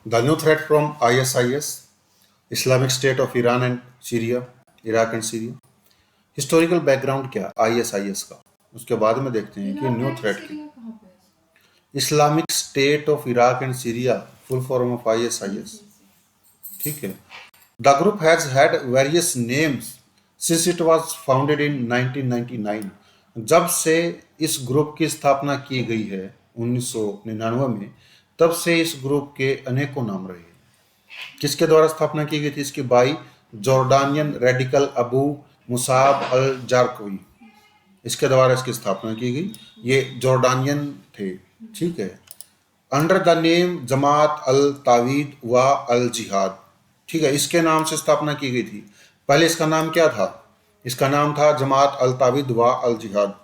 The new threat from ISIS, Islamic State of Iran and Syria, Iraq and Syria. Historical background क्या ISIS का, उसके बाद में देखते हैं कि न्यू थ्रेट की। Islamic State of Iraq and Syria, full form of ISIS। ठीक है। The group has had various names since it was founded in 1999। जब से इस ग्रुप की स्थापना की गई है 1999 में, तब से इस ग्रुप के अनेकों नाम रहे। किसके द्वारा स्थापना की गई थी इसकी? By Jordanian radical Abu Musab al Zarqawi, इसके द्वारा इसकी स्थापना की गई। ये जॉर्डानियन थे। ठीक है। अंडर द नेम जमात अल तावीद व अल जिहाद। ठीक है, इसके नाम से स्थापना की गई थी। पहले इसका नाम क्या था? इसका नाम था जमात अल तावीद व अल जिहाद।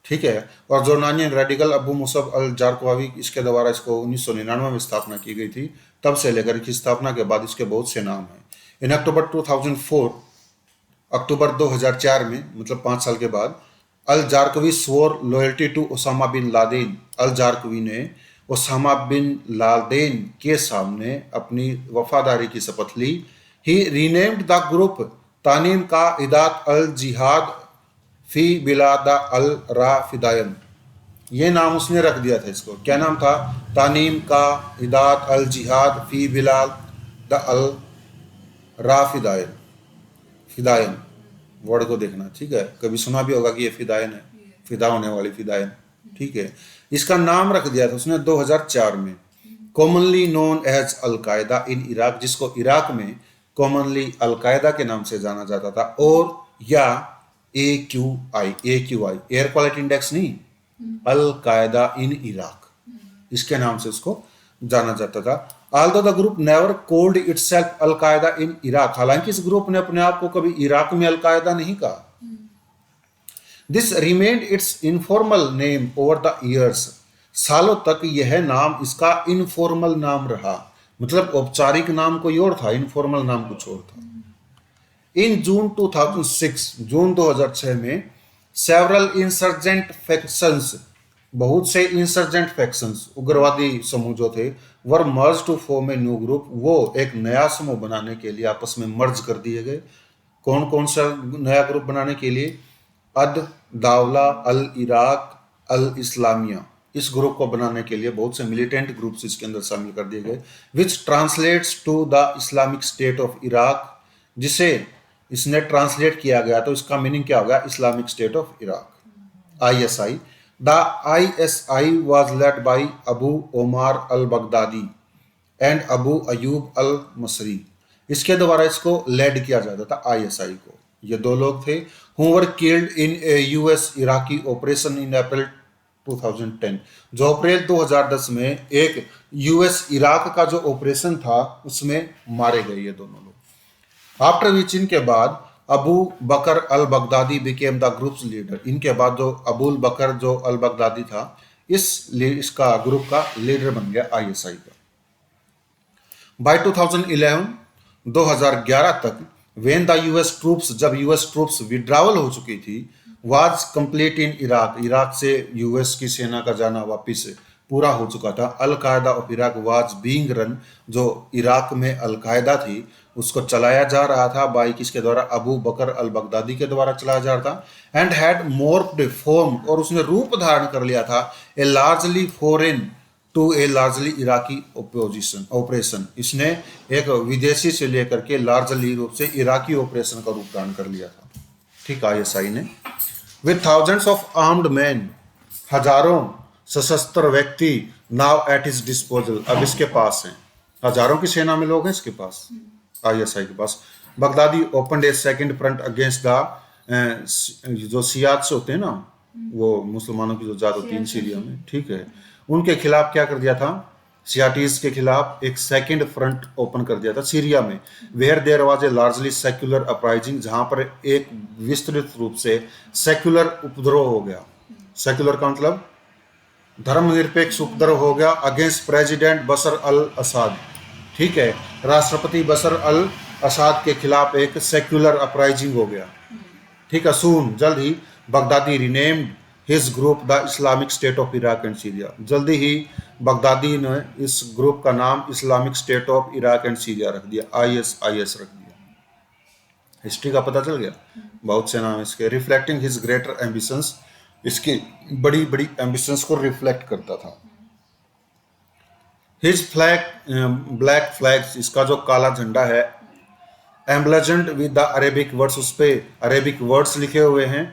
ठीक है। और जॉर्डानियन रेडिकल अबू मुसब अल जारकवावी, इसके द्वारा इसको 1999 में स्थापना की गई थी। तब से लेकर इसकी स्थापना के बाद इसके बहुत से नाम हैं। इन अक्टूबर 2004, अक्टूबर 2004 में, मतलब 5 साल के बाद, al Zarqawi swore loyalty to Osama bin Laden. Al Zarqawi ने ओसामा बिन लादेन के सामने अपनी वफादारी की शपथ ली। ही रीनेम्ड द ग्रुप तानीम का इदात अल जिहाद फी बिलादा अल राफिदायन। ये नाम उसने रख दिया था इसको। क्या नाम था? तानीम का इदात अल जिहाद फी बिलाद अल राफिदायन। फिदायन वर्ड को देखना। ठीक है, कभी सुना भी होगा कि ये फिदायन है, फिदा होने वाली फिदायन। ठीक है, इसका नाम रख दिया था उसने 2004 में। Commonly known as al Qaeda in Iraq, जिसको इराक में कॉमनली अल-कायदा के नाम से जाना जाता था, और या AQI, एयर क्वालिटी इंडेक्स नहीं, अल-कायदा इन इराक, इसके नाम से उसको जाना जाता था। Although the group never called itself al Qaeda in Iraq, हालांकि इस ग्रुप ने अपने आप को कभी इराक में अल-कायदा नहीं कहा। This remained its informal name over the years, सालों तक यह नाम इसका इनफॉर्मल नाम रहा। मतलब औपचारिक नाम कोई और था, इनफॉर्मल नाम कुछ और था। इन जून 2006, जून 2006 में, सेवरल इंसर्जेंट फैक्शंस, बहुत से इंसर्जेंट फैक्शंस, उग्रवादी समूह जो थे, were merge to form a new group, वो एक नया समूह बनाने के लिए आपस में मर्ज कर दिए गए। कौन कौन सा नया ग्रुप बनाने के लिए? अद दावला अल इराक अल इस्लामिया, इस ग्रुप को बनाने के लिए बहुत से मिलिटेंट ग्रुप्स इसके अंदर शामिल कर दिए गए। Which translates to the Islamic State of Iraq, जिसे इसने ट्रांसलेट किया गया तो इसका मीनिंग क्या होगा? Islamic State of Iraq, ISI। The ISI was led by Abu Omar al Baghdadi and Abu Ayyub al Masri, इसके द्वारा इसको लेड किया जाता था ISI को। ये दो लोग थे। who were killed in a US Iraqi operation in April 2010, जो अप्रैल 2010 में एक US इराक का जो ऑपरेशन था उसमें मारे गए ये दोनों लोग। आफ्टर विच, इनके बाद, Abu Bakr al Baghdadi became the group's leader, इनके बाद जो अबूल बकर जो अल बगदादी था, इसका ग्रुप का लीडर बन गया ISI का। बाय 2011, 2011 तक, वेन द US ट्रूप्स, जब US ट्रूप्स विड्रावल हो चुकी थी, was complete in Iraq, Iraq से US की सेना का जाना वापिस पूरा हो चुका था। अल कायदा of Iraq was being run, जो इराक में अल कायदा थी उसको चलाया जा रहा था बाई किसके द्वारा? अबू बकर अल बगदादी के द्वारा चलाया जा रहा था। एंड हैड मोर्फ्ड फॉर्म, और उसने रूप धारण कर लिया था, a largely foreign to a largely Iraqi operation, इसने एक विदेशी से लेकर के लार्जली रूप से इराकी ऑपरेशन का रूप धारण कर लिया था। ठीक है, ISI ने। With thousands of armed man, हजारों सशस्त्र व्यक्ति, नाउ एट हिज डिस्पोजल, अब इसके पास हैं, हजारों की सेना में लोग हैं इसके पास, ISI के पास। Baghdadi opened a second front against the जो सियात से होते हैं ना, वो मुसलमानों की जो जात होती है सीरिया में, ठीक है, उनके खिलाफ क्या कर दिया था? सियाटीज के खिलाफ एक सेकंड फ्रंट ओपन कर दिया था सीरिया में। Where there was a largely secular uprising, जहां पर एक विस्तृत रूप से सेक्युलर उपद्रव हो गया। सेक्युलर का मतलब धर्मनिरपेक्ष उपद्रव हो गया अगेंस्ट प्रेसिडेंट बशर अल असाद। ठीक है, राष्ट्रपति बशर अल असाद के खिलाफ एक सेक्युलर अपराइजिंग हो गया। ठीक है, सून, जल्द ही, Baghdadi renamed his group the Islamic State of Iraq and Syria. जल्दी ही बगदादी ने इस ग्रुप का नाम Islamic State of Iraq and Syria रख दिया, ISIS रख दिया। हिस्ट्री का पता चल गया, बहुत से नाम इसके। रिफ्लेक्टिंग हिज ग्रेटर एम्बिशंस, इसकी बड़ी बड़ी एम्बिशंस को रिफ्लेक्ट करता था। हिज फ्लैग ब्लैक फ्लैग्स, इसका जो काला झंडा है, एम्ब्लेजेंड विद द अरेबिक वर्ड्स, उस पे अरेबिक वर्ड्स लिखे हुए हैं।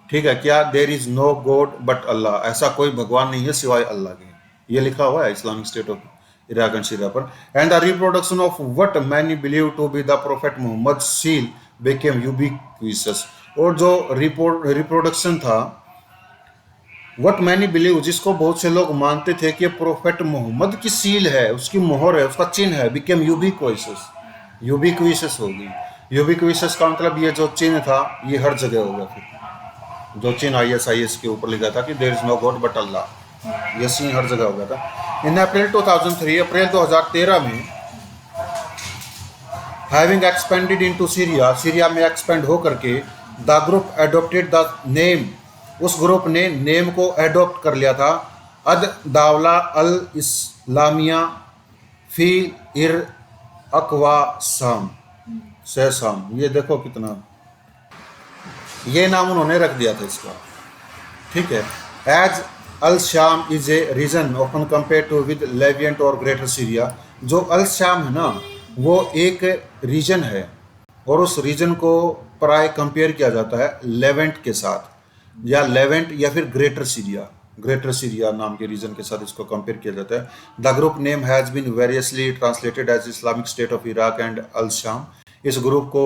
ठीक है, क्या there is no God but Allah, ऐसा कोई भगवान नहीं है सिवाय अल्लाह के, ये लिखा हुआ है Islamic State of Iraq and Syria पर। And the reproduction of what many believe to be the prophet Muhammad seal became ubiquitous, और जो रिप्रोडक्शन था व्हाट मैनी बिलीव, जिसको बहुत से लोग मानते थे कि प्रोफेट मोहम्मद की सील है, उसकी मोहर है, उसका चिन्ह है, बिकेम यूबिक्वियस, यूबिक्वियस होगी। यूबिक्वियस का मतलब ये जो चिन्ह था ये हर जगह होगा। फिर जो चिन्ह ISIS के ऊपर लिखा था कि there is no God but Allah, ये चिन्ह हर जगह हो गया था। इन अप्रैल 2003, अप्रैल 2013 में, having expanded into Syria, Syria में एक्सपेंड होकर के, the group adopted the name, उस ग्रुप ने नेम को एडॉप्ट कर लिया था, अद दावला अल इस्लामिया फी इर अकवा साम से साम। ये देखो कितना, ये नाम उन्होंने रख दिया था इसका। ठीक है, as al Sham is a region often compared to with Levant और ग्रेटर सीरिया। जो अल शाम है ना, वो एक रीजन है और उस रीजन को प्राय कंपेयर किया जाता है लेवेंट के साथ, या लेवेंट या फिर ग्रेटर सीरिया, ग्रेटर सीरिया नाम के रीजन के साथ इसको कंपेयर किया जाता है। The group name has been variously translated as Islamic State of Iraq and al Sham. इस ग्रुप को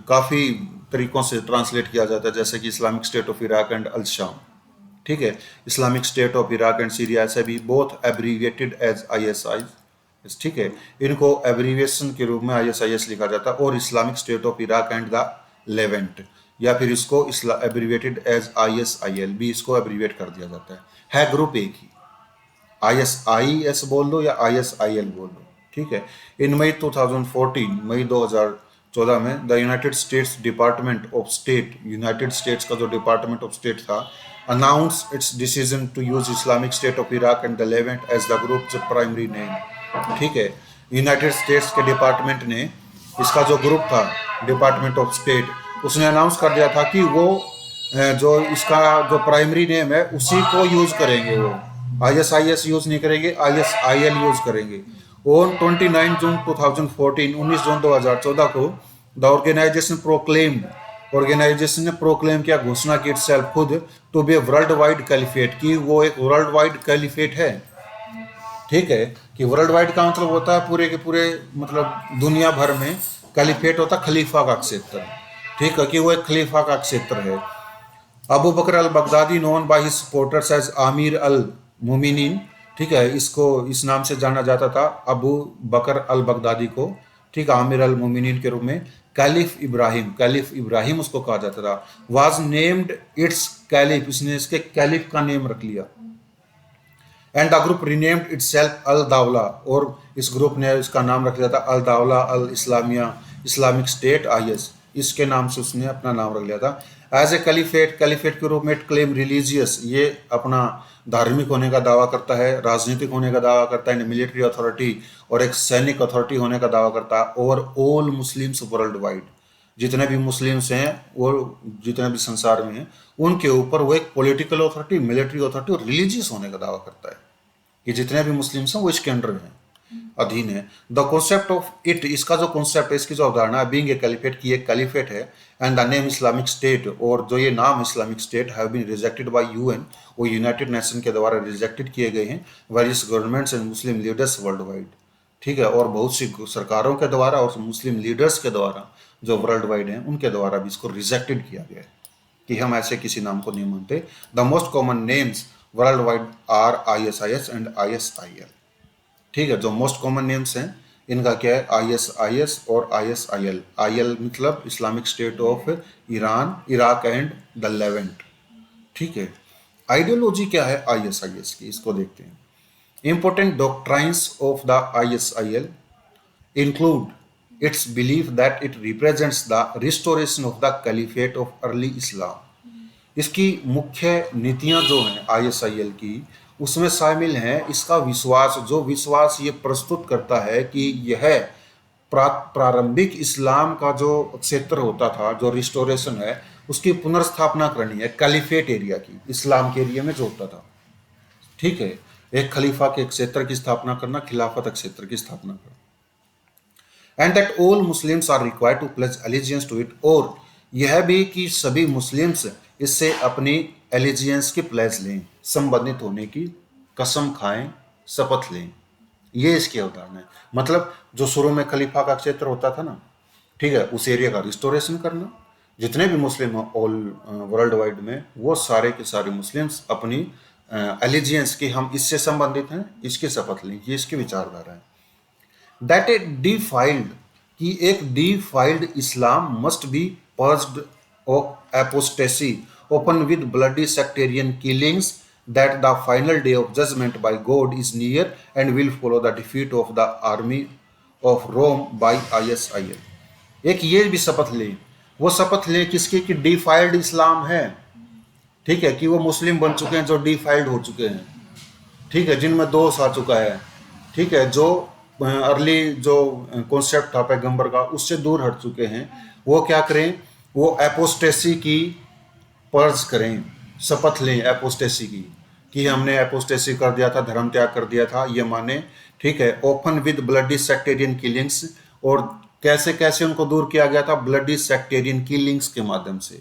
काफ़ी तरीकों से ट्रांसलेट किया जाता है, जैसे कि Islamic State of Iraq and al Sham. ठीक है, Islamic State of Iraq and Syria ऐसे भी बोथ एब्रीविएटेड एज ISIS। ठीक है, इनको एब्रीविएशन के रूप में ISIS लिखा जाता है, और Islamic State of Iraq and the Levant, या फिर इसको एब्रीविएटेड एज ISIL भी इसको एब्रीविएट कर दिया जाता है ग्रुप एक ही, ISIS बोल दो या ISIL बोल दो। ठीक है, इन मई 2014, मई 2014 में, the United States Department of State, United States का जो डिपार्टमेंट ऑफ स्टेट था, announce its decision to use Islamic State of Iraq and the Levant as the group primary name. ठीक है, यूनाइटेड स्टेट्स के डिपार्टमेंट ने इसका जो group था, डिपार्टमेंट ऑफ स्टेट, उसने अनाउंस कर दिया था कि वो जो इसका जो प्राइमरी नेम है उसी को यूज करेंगे, वो ISIS यूज नहीं करेंगे, ISIL यूज करेंगे। ऑन 29 जून 2014, 19 जून 2014 को, द ऑर्गेनाइजेशन ने प्रोक्लेम किया, घोषणा की इटसेल्फ खुद, to be world wide caliphate, कि वो एक वर्ल्ड वाइड कैलिफेट है। ठीक है, कि वर्ल्ड वाइड का मतलब होता है पूरे के पूरे, मतलब दुनिया भर में, कैलिफेट होता है खलीफा का क्षेत्र। ठीक है, कि वो एक खलीफा का क्षेत्र है। Abu Bakr al Baghdadi, known by his supporters as Amir al Mominin. ठीक है, इसको इस नाम से जाना जाता था, अबू बकर अल बगदादी को। ठीक है, आमिर अल मोमिनीन के रूप में। कैलिफ इब्राहिम उसको कहा जाता था। वाज नेम्ड इट्स कैलिफ, इसने इसके कैलिफ का नेम रख लिया। And the group renamed itself al Dawla, और इस ग्रुप ने इसका नाम रख लिया था अल दावला अल इस्लामिया, इस्लामिक स्टेट IS, इसके नाम से उसने अपना नाम रख लिया था। एज ए कैलिफेट के रूप में क्लेम रिलीजियस, ये अपना धार्मिक होने का दावा करता है, राजनीतिक होने का दावा करता है, मिलिट्री अथॉरिटी और एक सैनिक अथॉरिटी होने का दावा करता है over all Muslims world wide. जितने भी मुस्लिम्स हैं वो जितने भी संसार में हैं उनके ऊपर वो एक पॉलिटिकल अथॉरिटी, मिलिट्री अथॉरिटी और रिलीजियस होने का दावा करता है कि जितने भी मुस्लिम्स हैं वो इसके अंडर हैं, अधीन है। द कॉन्सेप्ट ऑफ इट, इसका जो कॉन्सेप्ट है, इसकी जो अवधारणा है, बीइंग ए कैलिफेट, की एक कैलिफेट है, and the name Islamic State, और जो ये नाम Islamic State have been rejected by UN, वो यूनाइटेड नेशन के द्वारा रिजेक्टेड किए गए हैं, various governments and Muslim leaders world wide. ठीक है, और बहुत सी सरकारों के द्वारा और मुस्लिम लीडर्स के द्वारा जो वर्ल्ड वाइड हैं उनके द्वारा भी इसको रिजेक्टेड किया गया है कि हम ऐसे किसी नाम को नहीं मानते। The most common names world wide are ISIS and ISIL। ठीक है, जो मोस्ट कॉमन नेम्स हैं इनका क्या है, ISIS और ISIL। IL मतलब Islamic State of Iran, Iraq and the Levant. ठीक है, आइडियोलॉजी क्या है ISIS की, इसको देखते हैं। Important doctrines of the ISIL include its belief that it represents the restoration of the caliphate of early Islam. इसकी मुख्य नीतियां जो हैं आईएसआईएल की, उसमें शामिल हैं इसका विश्वास, जो विश्वास ये प्रस्तुत करता है कि यह प्रारंभिक इस्लाम का जो क्षेत्र होता था, जो रिस्टोरेशन है, उसकी पुनर्स्थापना करनी है कैलिफेट एरिया की, इस्लाम के एरिया में जो होता था। ठीक है, एक खलीफा के क्षेत्र की स्थापना करना, खिलाफत क्षेत्र की स्थापना करना। And that all Muslims are required to pledge allegiance to it, और यह भी कि सभी मुस्लिम्स इससे अपनी एलिजियंस की प्लेज लें, संबंधित होने की कसम खाएं, शपथ लें। ये इसकी अवधारणा है। मतलब जो शुरू में खलीफा का क्षेत्र होता था ना, ठीक है, उस एरिया का रिस्टोरेशन करना, जितने भी मुस्लिम ऑल वर्ल्ड वाइड में, वो सारे के सारे मुस्लिम्स अपनी एलिजियंस की, हम इससे संबंधित हैं, इसकी शपथ लें। ये इसकी विचारधारा है। दैट ए डिफाइल्ड, कि एक defiled Islam must be purged of apostasy open with bloody sectarian killings, that the final day of judgment by God is near and will follow the defeat of the army of Rome by ISIL। एक ये भी शपथ लें, वो शपथ लें किसकी, कि डिफाइल्ड इस्लाम है। ठीक है, कि वो मुस्लिम बन चुके हैं जो डिफाइल्ड हो चुके हैं। ठीक है, जिनमें दोष आ चुका है। ठीक है, जो अर्ली जो कॉन्सेप्ट था पैगंबर का, उससे दूर हट चुके हैं, वो क्या करें, वो एपोस्टेसी की पर्ज करें, शपथ लें एपोस्टेसी की, कि हमने एपोस्टेसी कर दिया था, धर्म त्याग कर दिया था, ये माने। ठीक है, open with bloody sectarian killings, और कैसे कैसे उनको दूर किया गया था, ब्लडी सेक्टेरियन किलिंग्स के माध्यम से।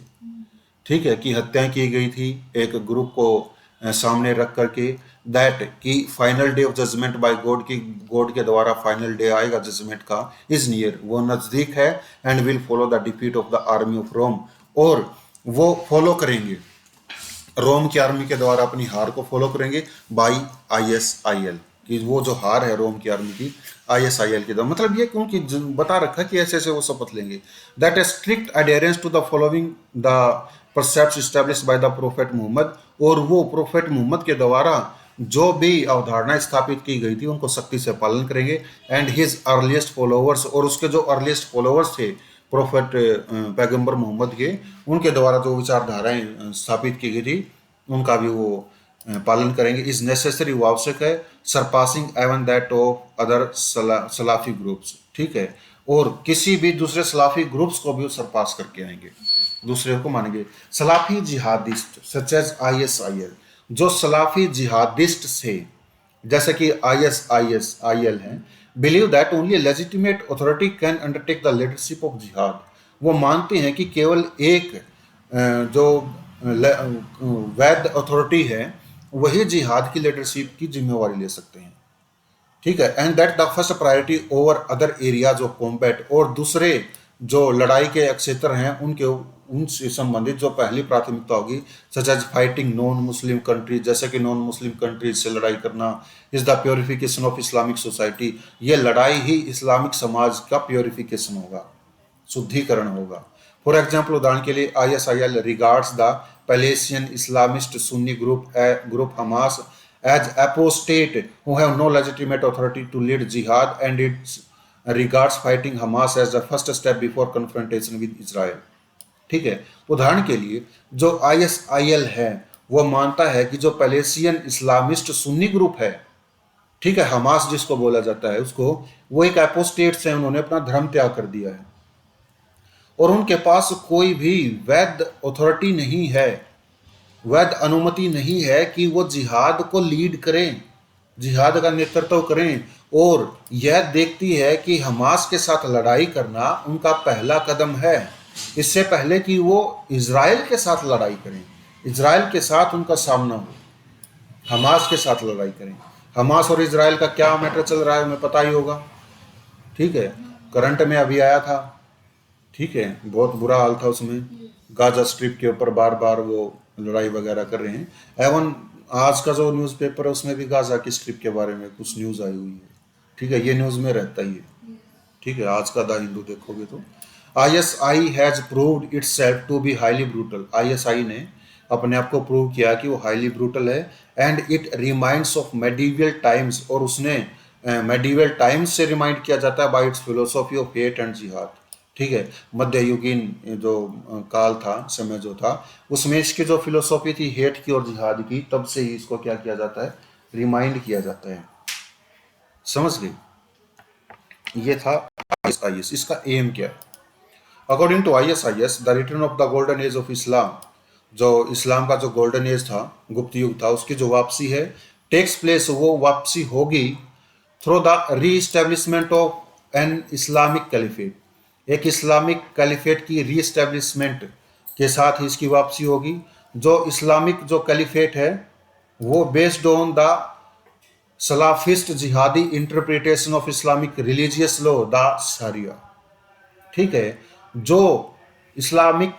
ठीक है, कि हत्याएं की गई थी एक ग्रुप को सामने रख करके। दैट कि final day of judgement by God, की गॉड के द्वारा फाइनल डे आएगा जजमेंट का, इज नियर, वो नजदीक है। And will follow the defeat of the army of Rome, और वो फॉलो करेंगे, रोम की आर्मी के द्वारा अपनी हार को फॉलो करेंगे बाई आईएसआईएल, कि वो जो हार है रोम की आर्मी की, आईएसआईएल के द्वारा। मतलब ये क्योंकि बता रखा कि ऐसे ऐसे वो शपथ लेंगे। That a strict adherence to the following the precepts established by the prophet Muhammad, और वो प्रोफेट मोहम्मद के द्वारा जो भी अवधारणा स्थापित की गई थी उनको सख्ती से पालन करेंगे। एंड हिज अर्लीस्ट फॉलोअर्स, और उसके जो अर्लीस्ट फॉलोअर्स थे प्रोफेट पैगंबर मोहम्मद के, उनके द्वारा जो विचारधाराएं स्थापित की गई थी, उनका भी वो पालन करेंगे। इज नेसेसरी, वो आवश्यक है। Surpassing even that of other Salafi groups. ठीक है, और किसी भी दूसरे सलाफी ग्रुप्स को भी वो सरपास करके आएंगे, दूसरे को मानेंगे। Salafi jihadist such as ISIL, जो सलाफी जिहादिस्ट से, जैसे कि आईएसआईएल है, believe that only legitimate authority can undertake the leadership of jihad. वो मानते हैं कि केवल एक जो वैध अथॉरिटी है, वही जिहाद की लीडरशिप की जिम्मेवारी ले सकते हैं। ठीक है, and that the first priority over other areas of combat, और दूसरे जो लड़ाई के क्षेत्र हैं उनके उनसे संबंधित जो पहली प्राथमिकता होगी, such as fighting non Muslim countries, जैसे कि नॉन मुस्लिम कंट्रीज से लड़ाई करना, is the purification of Islamic society. ये लड़ाई ही इस्लामिक समाज का प्योरिफिकेशन होगा, शुद्धिकरण होगा। फॉर एग्जाम्पल, उदाहरण के लिए, ISIL regards the Palestinian Islamist Sunni group Hamas as apostate who have no legitimate authority to lead jihad, and it regards fighting Hamas as the first step before confrontation with Israel। ठीक है, उदाहरण के लिए जो ISIL है, वो मानता है कि जो पैलेस्टियन इस्लामिस्ट सुन्नी ग्रुप है, ठीक है, हमास जिसको बोला जाता है, उसको वो एक एपोस्टेट्स है, उन्होंने अपना धर्म त्याग कर दिया है, और उनके पास कोई भी वैध अथॉरिटी नहीं है, वैध अनुमति नहीं है कि वो जिहाद को लीड करें, जिहाद का नेतृत्व करें, और यह देखती है कि हमास के साथ लड़ाई करना उनका पहला कदम है, इससे पहले कि वो इजराइल के साथ लड़ाई करें, इजराइल के साथ उनका सामना हो, हमास के साथ लड़ाई करें। हमास और इजराइल का क्या मैटर चल रहा है हमें पता ही होगा। ठीक है, करंट में अभी आया था। ठीक है, बहुत बुरा हाल था उसमें, गाजा स्ट्रिप के ऊपर बार बार वो लड़ाई वगैरह कर रहे हैं। एवन आज का जो न्यूज़पेपर है उसमें भी गाजा की स्ट्रिप के बारे में कुछ न्यूज़ आई हुई है। ठीक है, ये न्यूज़ में रहता ही है। ठीक है, आज का द हिंदू देखोगे तो ISI has proved itself to be highly brutal. ISI ने अपने आप को प्रूव किया कि वो हाईली ब्रूटल है। And it reminds of medieval times, और उसने मेडिवल टाइम्स से रिमाइंड किया जाता है by its philosophy of hate and jihad. ठीक है, मध्ययुगीन जो काल था, समय जो था, उसमें इसकी जो फिलोसॉफी थी हेट की और जिहाद की, तब से ही इसको क्या किया जाता है, रिमाइंड किया जाता है। समझ गए? ये था आईएसआईएस। इसका एम क्या है? According to ISIS, the return of the golden age of Islam, जो इस्लाम का जो गोल्डन एज था, गुप्त युग था, उसकी जो वापसी है, टेक्स प्लेस, वो वापसी होगी थ्रू द री establishment of an Islamic caliphate. एक इस्लामिक कैलिफेट की री एस्टेब्लिशमेंट के साथ ही इसकी वापसी होगी। जो इस्लामिक जो कैलिफेट है वो based on the Salafist jihadi interpretation of Islamic religious law the sharia. ठीक है, जो इस्लामिक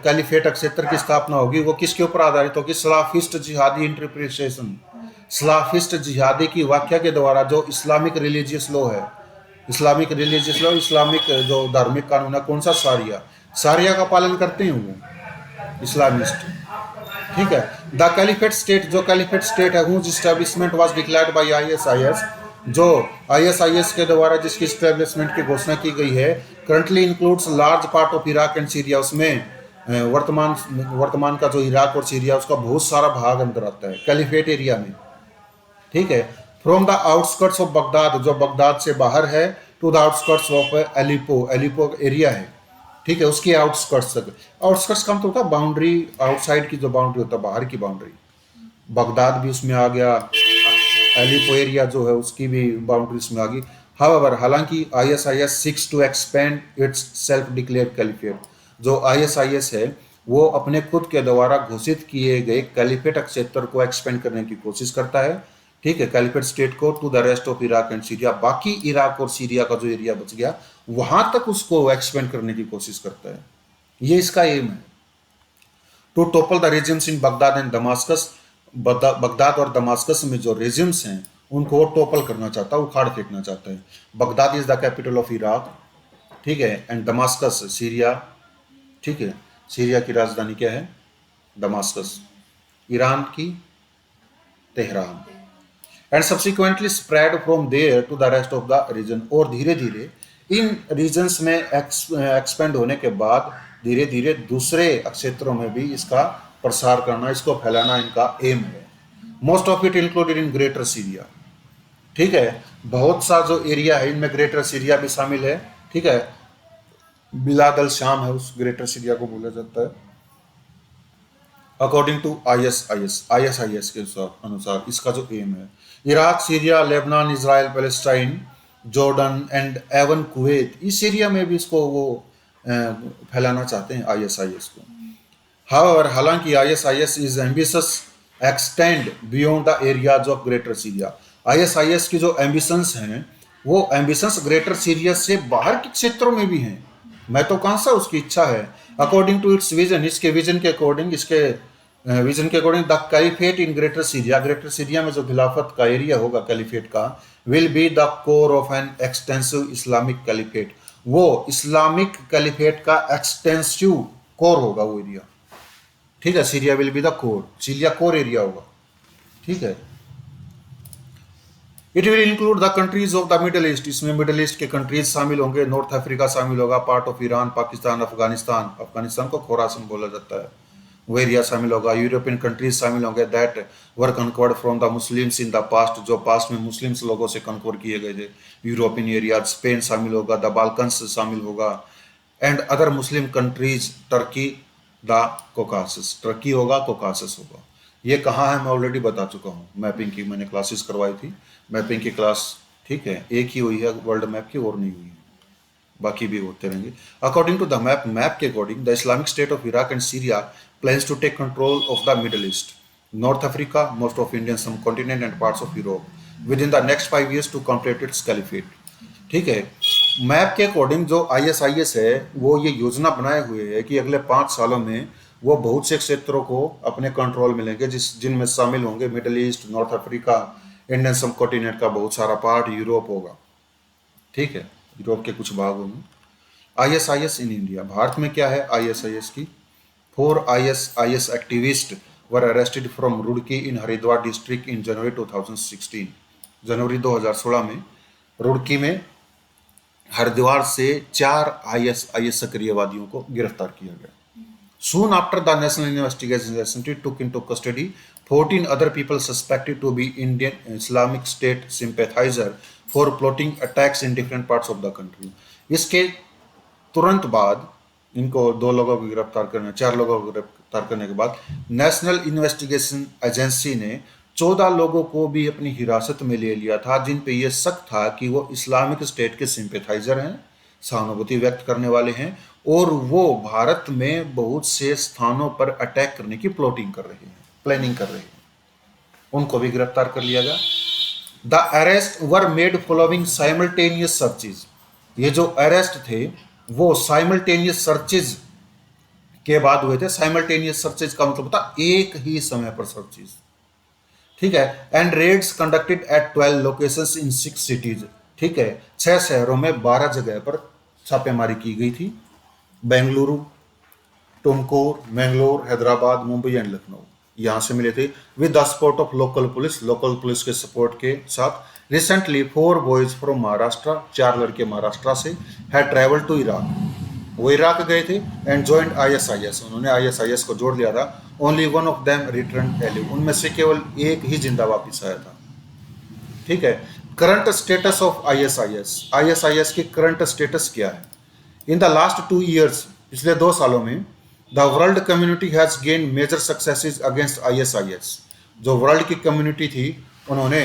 कैलिफेट क्षेत्र की स्थापना होगी वो किसके ऊपर आधारित होगी? सलाफिस्ट जिहादी इंटरप्रिटेशन, सलाफिस्ट जिहादी की व्याख्या के द्वारा जो इस्लामिक रिलीजियस लॉ है, इस्लामिक रिलीजियस लॉ, इस्लामिक जो धार्मिक कानून है, कौन सा? सारिया। सारिया का पालन करते हैं वो इस्लामिस्ट। ठीक है, द कैलिफेट स्टेट, जो कैलिफेट स्टेट है, whose establishment was declared by ISIS, जो आईएसआईएस के द्वारा जिसकी एस्टेब्लिशमेंट की घोषणा की गई है, currently includes large part of Iraq and Syria. उसमें वर्तमान वर्तमान का जो इराक और सीरिया, उसका बहुत सारा भाग अंदर आता है कैलिफेट एरिया में। ठीक है, from the outskirts of Baghdad, जो बगदाद से बाहर है, to the outskirts of Aleppo, Aleppo area है, ठीक है, उसकी आउटस्कर्ट्स तक। आउटस्कर्ट्स का मतलब होता है बाउंड्री, आउटसाइड की जो बाउंड्री होता है, बाहर की बाउंड्री। बगदाद भी उसमें आ गया, एलिपो एरिया जो है उसकी भी बाउंड्री उसमें आ गई। हाउएवर, हालांकि ISIS seeks to expand its self declared caliphate, जो आईएसआईएस है वो अपने खुद के द्वारा घोषित किए गए कैलिफेट क्षेत्र को एक्सपेंड करने की कोशिश करता है। ठीक है, कैलिफेट स्टेट को to the rest of Iraq and Syria, बाकी इराक और सीरिया का जो एरिया बच गया वहां तक उसको एक्सपेंड करने की कोशिश करता है। ये इसका एम है। To topple the regimes in Baghdad and Damascus, Baghdad और दमास्कस में जो रेजिम्स हैं उनको वो टोपल करना चाहता है, उखाड़ फेंकना चाहता है। Baghdad is the capital of Iraq, ठीक है, एंड दमास्कस सीरिया। ठीक है, सीरिया की राजधानी क्या है? दमास्कस। ईरान की Tehran. And subsequently spread from there to the rest of the region, और धीरे धीरे इन रीजन्स में एक्सपेंड होने के बाद धीरे धीरे दूसरे क्षेत्रों में भी इसका प्रसार करना, इसको फैलाना इनका एम है। Most of it included in greater Syria. ठीक है, बहुत सा जो एरिया है इनमें ग्रेटर सीरिया भी शामिल है। ठीक है, बिलाद अल शाम है, उस ग्रेटर सीरिया को बोला जाता है। अकॉर्डिंग टू आईएसआईएस के अनुसार इसका जो एम है, Iraq, Syria, Lebanon, Israel, Palestine, Jordan and even Kuwait, इस एरिया में भी इसको वो फैलाना चाहते हैं आईएसआईएस को। हाउएवर, हालांकि ISIS is ambitious extend beyond the areas of greater Syria. ISIS की जो एम्बिशंस हैं वो एम्बिशंस ग्रेटर सीरिया से बाहर के क्षेत्रों में भी हैं। मैं तो कहाँ सा उसकी इच्छा है। अकॉर्डिंग टू इट्स विजन, इसके विजन के अकॉर्डिंग, इसके विजन के according, the caliphate in greater Syria, greater Syria में जो खिलाफत का एरिया होगा कैलिफेट का, will be the core of an extensive Islamic caliphate. वो इस्लामिक कैलिफेट का एक्सटेंसिव कोर होगा वो एरिया। ठीक है, Syria will be the core, Syria core area होगा। ठीक है, it will include the countries of the Middle east, इसमें मिडल ईस्ट के कंट्रीज शामिल होंगे, नॉर्थ अफ्रीका शामिल होगा, part of Iran, Pakistan, Afghanistan, Afghanistan को खोरासन बोला जाता है, वो एरिया शामिल होगा। यूरोपियन कंट्रीज शामिल होंगे that were conquered from the Muslims in the past, जो पास्ट में मुस्लिम्स लोगों से कन्क्वर किए गए थे यूरोपियन एरिया। स्पेन शामिल होगा, द बाल्कन्स शामिल होगा, and other Muslim countries, Turkey, the Caucasus, Turkey होगा, कोकासस होगा। ये कहाँ है मैं ऑलरेडी बता चुका हूँ, मैपिंग की मैंने क्लासेस करवाई थी, मैपिंग की क्लास। ठीक है, एक ही हुई है वर्ल्ड मैप की, और नहीं हुई है, बाकी भी होते रहेंगे। अकॉर्डिंग टू द मैप के according, the Islamic State of Iraq and Syria plans to take control of the Middle East, North Africa, most of Indian subcontinent and parts of Europe within the next 5 years to complete its caliphate. ठीक है, map के according जो ISIS है वो ये योजना बनाए हुए है कि अगले 5 सालों में वो बहुत से क्षेत्रों को अपने कंट्रोल में लेंगे, जिनमें शामिल होंगे middle East, North Africa, Indian सब कॉन्टिनेंट का बहुत सारा पार्ट, यूरोप होगा। ठीक है, यूरोप के कुछ भाग होंगे। आईएसआईएस इन इंडिया, भारत में क्या है आईएसआईएस की? 4 ISIS activist were arrested from Roorkee in Haridwar district in January 2016। जनवरी 2016 में रुड़की में हरिद्वार से 4 ISIS सक्रियवादियों को गिरफ्तार किया गया। Soon after, the National Investigation Agency took into custody 14 other people suspected to be Indian Islamic State sympathizer for plotting attacks in different parts of the country. इसके तुरंत बाद इनको 2 लोगों को गिरफ्तार करने 4 लोगों को गिरफ्तार करने के बाद नेशनल इन्वेस्टिगेशन एजेंसी ने 14 लोगों को भी अपनी हिरासत में ले लिया था, जिन पे यह शक था कि वो इस्लामिक स्टेट के सिंपैथाइजर हैं, सहानुभूति व्यक्त करने वाले हैं, और वो भारत में बहुत से स्थानों पर अटैक करने की प्लॉटिंग कर रहे हैं, प्लानिंग कर रहे हैं। उनको भी गिरफ्तार कर लिया गया। The arrest were made following simultaneous searches. ये जो अरेस्ट थे वो साइमल्टेनियस सर्चेज के बाद हुए थे। साइमल्टेनियस सर्चेज का मतलब था एक ही समय पर सर्चेज, ठीक है। And raids conducted at 12 locations in 6 cities, ठीक है। 6 शहरों में 12 जगह पर छापेमारी की गई थी। बेंगलुरु, टुमकुर, मैंगलोर, हैदराबाद, मुंबई एंड लखनऊ, यहाँ से मिले थे। With the support of local police के सपोर्ट के साथ। रिसेंटली 4 बॉयज फ्रॉम महाराष्ट्र, 4 लड़के महाराष्ट्र से, हैड ट्रैवल टू इराक, वो इराक गए थे। एंड जॉइंड ISIS, उन्होंने ISIS को जोड़ लिया था। Only one of them return alive, उनमें से केवल एक ही जिंदा वापस आया था, ठीक है। करंट स्टेटस ऑफ ISIS की करंट स्टेटस क्या है? इन द लास्ट 2 years, पिछले 2 सालों में, the world community has gain major successes against ISIS। जो वर्ल्ड की कम्युनिटी थी उन्होंने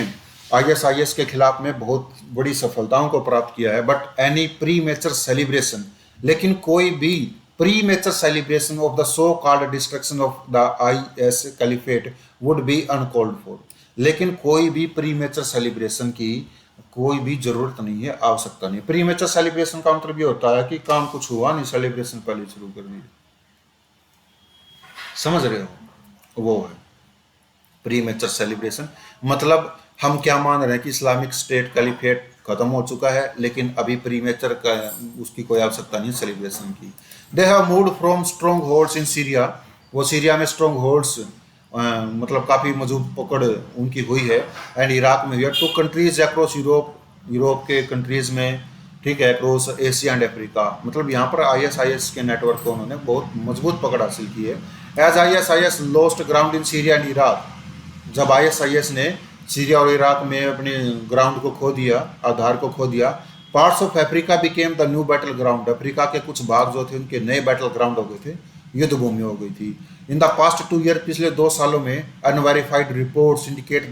ISIS के खिलाफ में बहुत बड़ी सफलताओं को प्राप्त किया है। But any pre mature celebration, लेकिन कोई भी pre mature celebration of the so called destruction of the IS caliphate would be uncalled for. लेकिन कोई भी प्री मेचर सेलिब्रेशन की कोई भी जरूरत नहीं है, आवश्यकता नहीं। प्री मेचर सेलिब्रेशन का मतलब ये होता है कि काम कुछ हुआ नहीं, सेलिब्रेशन पहले शुरू कर दी, समझ रहे हो? वो है प्री मेचर सेलिब्रेशन। मतलब हम क्या मान रहे हैं कि इस्लामिक स्टेट कैलिफेट खत्म हो चुका है, लेकिन अभी प्री मेचर का उसकी कोई आवश्यकता नहीं सेलिब्रेशन की। They have moved from strong holds in Syria, वो सीरिया में स्ट्रॉन्ग होल्ड्स मतलब काफ़ी मजबूत पकड़ उनकी हुई है। एंड इराक में हुई है। 2 कंट्रीज अक्रॉस यूरोप के कंट्रीज में, ठीक है, अक्रॉस एशिया एंड अफ्रीका। मतलब यहाँ पर ISIS के नेटवर्क को उन्होंने बहुत मजबूत पकड़ हासिल की है। As ISIS lost ground in Syria and Iraq, जब ISIS ने सीरिया और इराक में अपने ग्राउंड को खो दिया, आधार को खो दिया। Parts of Africa became the new battle ground, Africa के कुछ भाग जो थे उनके नए बैटल ग्राउंड हो गए थे, युद्ध भूमि हो गई थी। इन द पास्ट 2 years, पिछले 2 सालों में, unverified reports indicate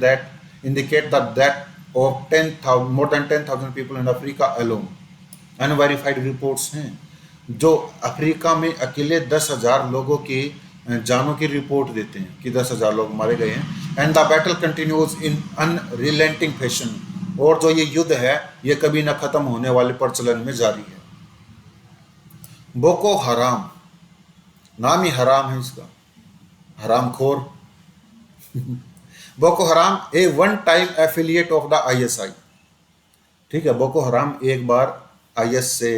the death of more than 10,000 people in Africa alone. Unverified reports हैं जो अफ्रीका में अकेले 10,000 लोगों की जानों की रिपोर्ट देते हैं कि 10,000 लोग मारे गए हैं। And the battle continues in unrelenting fashion, और जो ये युद्ध है ये कभी न खत्म होने वाले प्रचलन में जारी है। बोको हराम, नाम ही हराम है इसका, हरामखोर। Boko Haram a one time affiliate of the ISI, ठीक है। बोको हराम एक बार IS से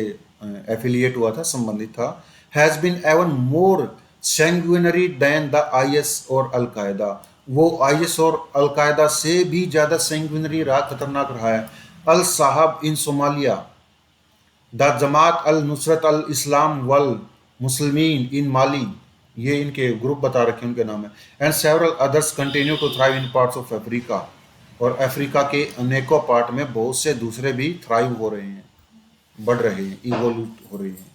एफिलिएट हुआ था, संबंधित था। Has been even more sanguinary than the IS और अल-कायदा, वो IS और अल-कायदा से भी ज्यादा सैंग्विनरी रहा, खतरनाक रहा है। अल साहब इन सोमालिया, द जमात अल नुसरत अल इस्लाम वल मुस्लिमीन इन माली, ये इनके ग्रुप बता रखे उनके नाम है। And several others continue to thrive in parts of Africa, और अफ्रीका के अनेकों पार्ट में बहुत से दूसरे भी थ्राइव हो रहे हैं, बढ़ रहे हैं, इवोल्यूट हो रहे हैं।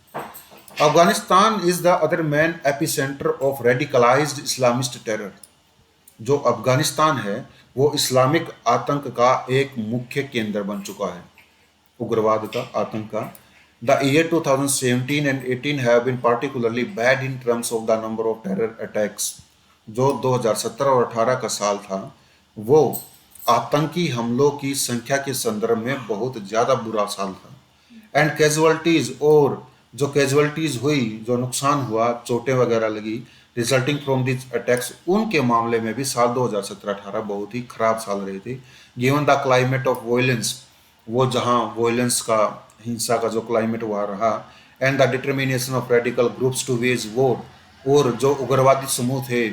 Afghanistan is the other main epicentre of radicalised Islamist terror, जो अफगानिस्तान है वो इस्लामिक आतंक का एक मुख्य केंद्र बन चुका है, उग्रवाद का, आतंक का। The year 2017 and 18 have been particularly bad in terms of the number of terror attacks. जो 2017 और 18 का साल था वो आतंकी हमलों की संख्या के संदर्भ में बहुत ज़्यादा बुरा साल था। एंड कैजुअलिटीज़, और जो कैजुअलिटीज़ हुई, जो नुकसान हुआ, चोटें वगैरह लगी, रिजल्टिंग फ्रॉम दिस अटैक्स, उनके मामले में भी साल 2017-18 बहुत ही खराब साल रहे थे। Given the climate of violence, वो जहाँ वॉयलेंस का, हिंसा का जो क्लाइमेट वहाँ रहा। And the determination of radical groups to wage war, और जो उग्रवादी समूह थे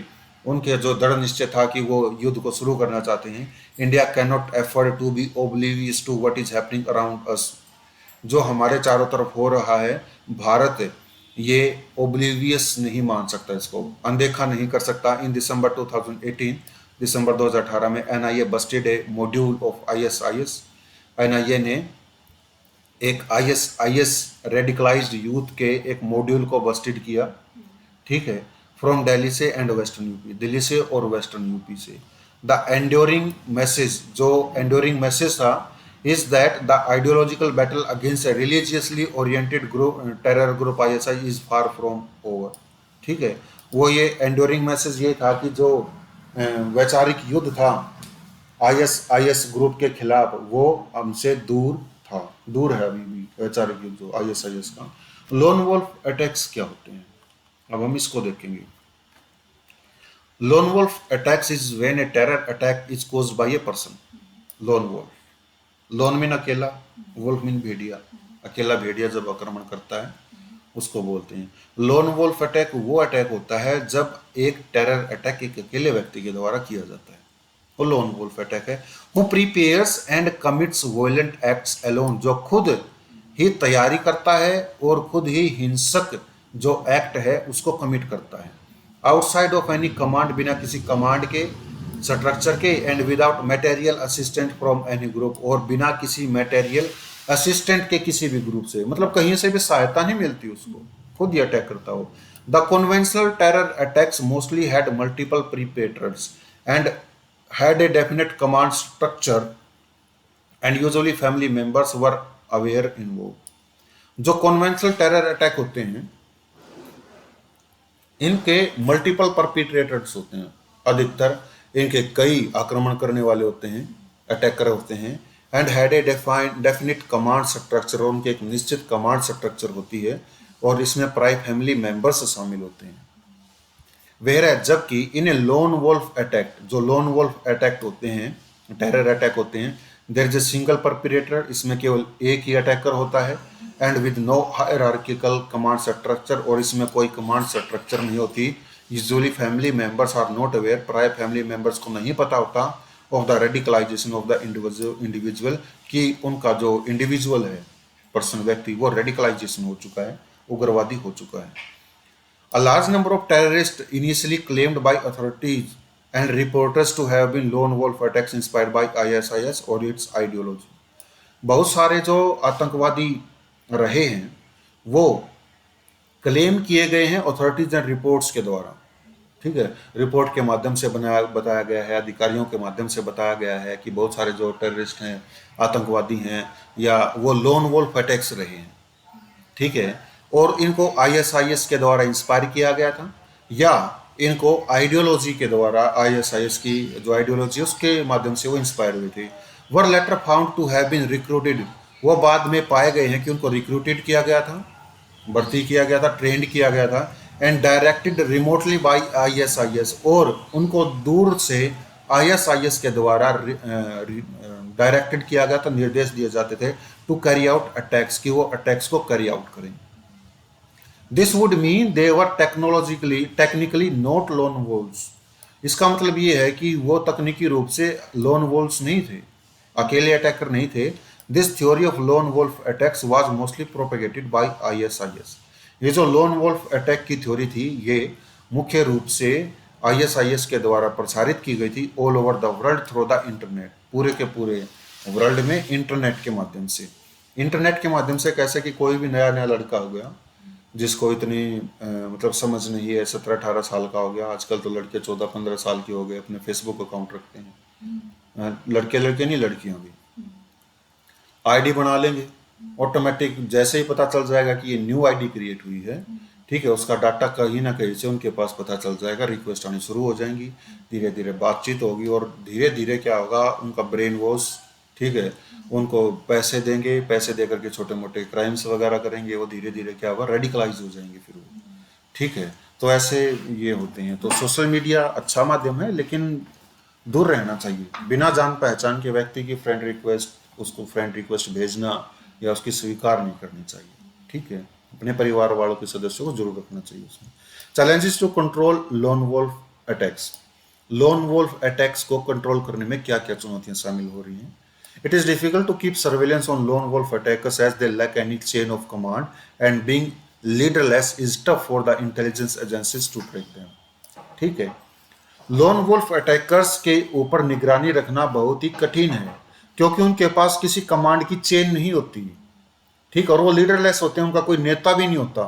उनके जो दृढ़ निश्चय था कि वो युद्ध को शुरू करना चाहते हैं। India can not afford to be oblivious to what is happening around us, जो हमारे चारों तरफ हो रहा है, भारत ये ओब्लिवियस नहीं मान सकता, इसको अनदेखा नहीं कर सकता। इन दिसंबर 2018, दिसंबर 2018 में NIA Busted A module of ISIS. NIA ने एक आईएस रेडिकलाइज्ड यूथ के एक मॉड्यूल को बस्टेड किया, ठीक है, फ्रॉम दिल्ली से एंड वेस्टर्न यूपी, दिल्ली से और वेस्टर्न यूपी से। द एंड्योरिंग मैसेज, जो एंड्योरिंग मैसेज था, is that the ideological battle against A religiously oriented group, terror group ISI is far from over, ठीक है। वो ये एंड्योरिंग मैसेज ये था कि जो वैचारिक युद्ध था आईएस ग्रुप के खिलाफ, वो हमसे दूर था, दूर है अभी भी वैचारिक युद्ध जो आईएस का। लोन वोल्फ अटैक्स क्या होते हैं, अब हम इसको देखेंगे। Lone wolf attacks is when a terror attack is caused by a person. Lone wolf, lone mean अकेला, वोल्फ मीन भेड़िया, अकेला भेड़िया जब आक्रमण करता है उसको बोलते हैं। लोन वोल्फ अटैक वो अटैक होता है जब एक टेरर अटैक एक अकेले व्यक्ति के द्वारा किया जाता है, वो लोन वोल्फ अटैक है। Who prepares and commits violent acts alone, जो खुद ही तैयारी करता है और खुद ही हिंसक जो एक्ट है उसको कमिट करता है, आउटसाइड ऑफ एनी कमांड, बिना किसी कमांड के, स्ट्रक्चर के, and without material assistant from any group, और बिना किसी मटेरियल असिस्टेंट के किसी भी ग्रुप से, मतलब कहीं से भी सहायता नहीं मिलती उसको, खुद ही अटैक करता हो। The conventional terror attacks mostly had multiple perpetrators and had a definite command structure and usually family members were aware involved। जो कॉन्वेंशनल टेरर अटैक होते हैं इनके मल्टीपल परपिट्रेटर्स होते हैं, अधिकतर इनके कई आक्रमण करने वाले होते हैं, अटैकर होते हैं। And had a definite command structure, उनके एक निश्चित कमांड स्ट्रक्चर होती है और इसमें प्राय फैमिली मेंबर्स शामिल होते हैं। वेयर जबकि in a lone wolf attack, जो लोन वोल्फ अटैक होते हैं, टेरर अटैक होते हैं, there is a single perpetrator, इसमें केवल एक ही अटैकर होता है, and with no hierarchical command structure, और इसमें कोई कमांड स्ट्रक्चर नहीं होती। Usually family members are not aware, प्राय फैमिली मेंबर्स को नहीं पता होता of the radicalization of the individual, कि उनका जो इंडिविजुअल है, पर्सन, व्यक्ति, वो रेडिकलाइजेशन हो चुका है, उग्रवादी हो चुका है। A large number of terrorists initially claimed by authorities and reporters to have been lone wolf attacks inspired by ISIS or its ideology। बहुत सारे जो आतंकवादी रहे हैं वो क्लेम किए गए हैं अथॉरिटीज एंड रिपोर्ट्स के द्वारा, ठीक है, रिपोर्ट के माध्यम से बताया गया है, अधिकारियों के माध्यम से बताया गया है कि बहुत सारे जो टेररिस्ट हैं, आतंकवादी हैं, या वो लोन वोल्फ अटैक्स रहे हैं, ठीक है, और इनको आईएसआईएस के द्वारा इंस्पायर किया गया था, या इनको आइडियोलॉजी के द्वारा, आईएसआईएस की जो आइडियोलॉजी उसके माध्यम से वो इंस्पायर हुए थे। Were later found to have been recruited, वो बाद में पाए गए हैं कि उनको रिक्रूटेड किया गया था, भर्ती किया गया था, ट्रेंड किया गया था, and directed remotely by ISIS, और उनको दूर से आईएसआईएस के द्वारा डायरेक्टेड किया गया था, निर्देश दिए जाते थे टू कैरी आउट अटैक्स, कि वो अटैक्स को कैरी आउट करें। This would mean they were technically not loan wolves, इसका मतलब ये है कि वो तकनीकी रूप से लोन वोल्व्स नहीं थे, अकेले अटैकर नहीं थे। This theory of lone wolf attacks was mostly propagated by ISIS, ये जो लोन वोल्फ अटैक की थ्योरी थी ये मुख्य रूप से आईएसआईएस के द्वारा प्रसारित की गई थी all over the world through the internet, पूरे के पूरे वर्ल्ड में इंटरनेट के माध्यम से। इंटरनेट के माध्यम से कैसे कि कोई भी नया नया लड़का हो गया जिसको इतनी मतलब समझ नहीं है, 17-18 साल का हो गया, आजकल तो लड़के 14-15 साल के हो गए, अपने फेसबुक अकाउंट रखते हैं, लड़के नहीं, लड़कियां भी आईडी बना लेंगे ऑटोमेटिक, जैसे ही पता चल जाएगा कि ये न्यू आईडी क्रिएट हुई है, ठीक है, उसका डाटा कहीं ना कहीं से उनके पास पता चल जाएगा, रिक्वेस्ट आनी शुरू हो जाएंगी, धीरे धीरे बातचीत होगी, और धीरे धीरे क्या होगा, उनका ब्रेन वॉश, ठीक है, उनको पैसे देंगे, पैसे देकर के छोटे मोटे क्राइम्स वगैरह करेंगे, वो धीरे धीरे क्या होगा, रेडिकलाइज हो जाएंगे फिर वो, ठीक है। तो ऐसे ये होते हैं। तो सोशल मीडिया अच्छा माध्यम है लेकिन दूर रहना चाहिए, बिना जान पहचान के व्यक्ति की फ्रेंड रिक्वेस्ट, उसको फ्रेंड रिक्वेस्ट भेजना या उसकी स्वीकार नहीं करनी चाहिए, ठीक है, अपने परिवार वालों के सदस्यों को जरूर रखना चाहिए उसमें। Challenges to control lone wolf attacks, lone wolf attacks को कंट्रोल करने में क्या क्या चुनौतियां शामिल हो रही हैं। It is difficult to keep surveillance on lone wolf attackers as they lack any chain of command, and being leaderless is tough for the intelligence agencies to track them. ठीक है, लोन वुल्फ अटैकर्स के ऊपर निगरानी रखना बहुत ही कठिन है क्योंकि उनके पास किसी कमांड की चेन नहीं होती। ठीक, और वो लीडरलेस होते हैं, उनका कोई नेता भी नहीं होता,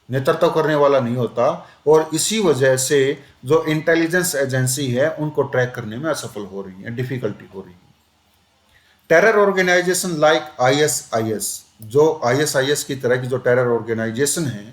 नेतृत्व करने वाला नहीं होता, और इसी वजह से जो इंटेलिजेंस एजेंसी है उनको ट्रैक करने में असफल हो रही है, डिफिकल्टी हो रही है। टेरर ऑर्गेनाइजेशन लाइक आईएसआईएस, जो आईएसआईएस की तरह की जो टेरर ऑर्गेनाइजेशन है,